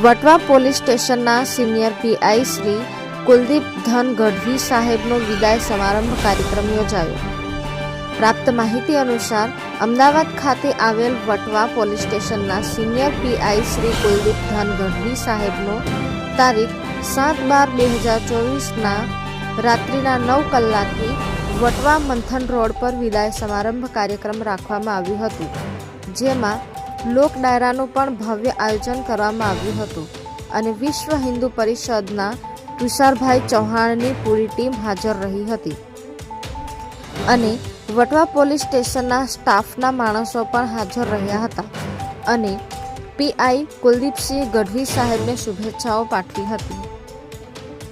Vatva police સ્ટેશનના senior PI Shri Kuldeep ધન ગઢવી સાહેબનો વિદાય સમારંભ કાર્યક્રમ યોજાયો. પ્રાપ્ત માહિતી અનુસાર અમદાવાદ ખાતે આવેલ વટવા પોલીસ સ્ટેશનના સિનિયર પીઆઈ શ્રી કુલદીપ ધન ગઢવી સાહેબનો તારીખ 7/12/2024ના રાત્રિના 9 કલાકે વટવા મંથન રોડ પર વિદાય સમારંભ કાર્યક્રમ રાખવામાં આવ્યું હતું, જેમાં લોક ડાયરાનું પણ ભવ્ય આયોજન કરવામાં આવ્યું હતું અને વિશ્વ હિન્દુ પરિષદના તુષારભાઈ ચૌહાણની પૂરી ટીમ હાજર રહી હતી અને વટવા પોલીસ સ્ટેશનના સ્ટાફના માણસો પણ હાજર રહ્યા હતા અને પીઆઈ કુલદીપસિંહ ગઢવી સાહેબને શુભેચ્છાઓ પાઠવી હતી.